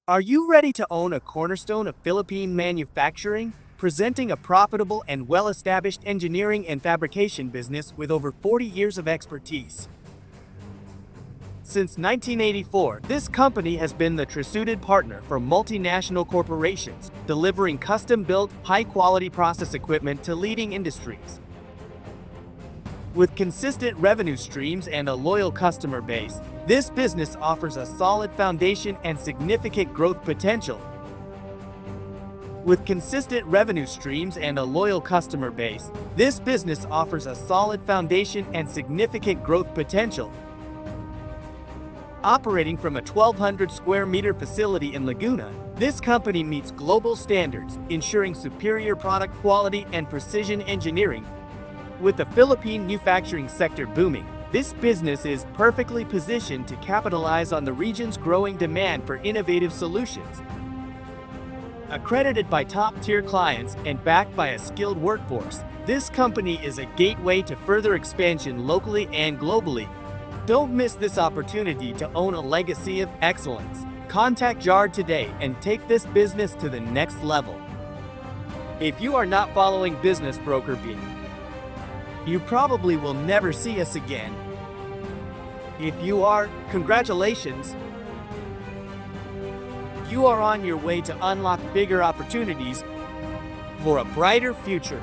Are you ready to own a cornerstone of Philippine manufacturing, presenting a profitable and well-established engineering and fabrication business with over 40 years of expertise? Since 1984, this company has been the trusted partner for multinational corporations, delivering custom-built, high-quality process equipment to leading industries. With consistent revenue streams and a loyal customer base, this business offers a solid foundation and significant growth potential. With consistent revenue streams and a loyal customer base, this business offers a solid foundation and significant growth potential. Operating from a 1,200 square meter facility in Laguna, this company meets global standards, ensuring superior product quality and precision engineering. With the Philippine manufacturing sector booming, this business is perfectly positioned to capitalize on the region's growing demand for innovative solutions. Accredited by top-tier clients and backed by a skilled workforce, this company is a gateway to further expansion locally and globally. Don't miss this opportunity to own a legacy of excellence. Contact Jard today and take this business to the next level. If you are not following Business Broker B, you probably will never see us again. If you are, congratulations! You are on your way to unlock bigger opportunities for a brighter future.